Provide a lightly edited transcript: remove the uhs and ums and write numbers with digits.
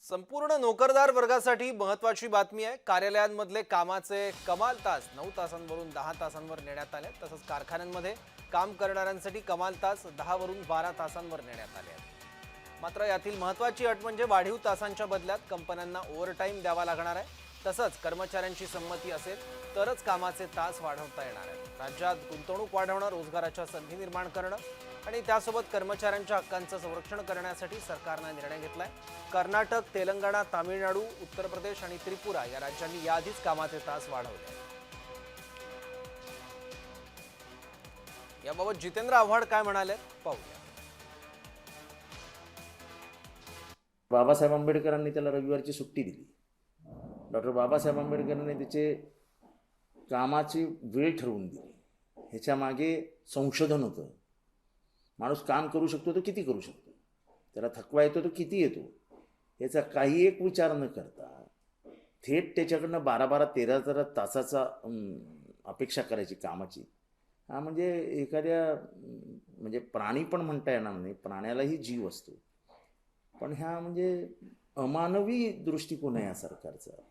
संपूर्ण नोकरदार वर्गासाठी महत्त्वाची बातमी आहे। कार्यालयांमधले कामाचे कमाल तास 9 तासांवरून 10 तासांवर नेण्यात आले। तसंच कारखान्यांमध्ये काम करणाऱ्यांसाठी कमाल तास 10 वरून 12 तासांवर नेण्यात आले आहेत। मात्र यातील महत्त्वाची अट म्हणजे वाढीव तासांच्या बदल्यात कंपन्यांना ओव्हरटाईम द्यावा लागणार आहे। तसंच कर्मचाऱ्यांची संमती असेल तरच कामाचे तास वाढवता येणार आहेत। राज्यात गुंतवणूक वाढवणं, रोजगाराच्या संधी निर्माण करणं आणि त्यासोबत कर्मचाऱ्यांच्या हक्कांचं संरक्षण करण्यासाठी सरकारने निर्णय घेतलाय। कर्नाटक, तेलंगणा, तामिळनाडू, उत्तर प्रदेश आणि त्रिपुरा या राज्यांनी याआधीच कामाचे तास वाढवले। याबाबत जितेंद्र आव्हाड काय म्हणाले पाहूया। बाबासाहेब आंबेडकरांनी त्याला रविवारची सुट्टी दिली। डॉक्टर बाबासाहेब आंबेडकरांनी त्याचे कामाची वेळ ठरवून दिली। ह्याच्या मागे संशोधन होतं। माणूस काम करू शकतो तो किती करू शकतो, त्याला थकवा येतो तो किती येतो, याचा काही एक विचार न करता थेट त्याच्याकडनं 12-12, 13-13 तासाचा अपेक्षा करायची कामाची। हा म्हणजे एखाद्या म्हणजे प्राणी पण म्हणता येणार नाही, प्राण्यालाही जीव असतो, पण ह्या म्हणजे अमानवी दृष्टिकोन आहे या सरकारचा।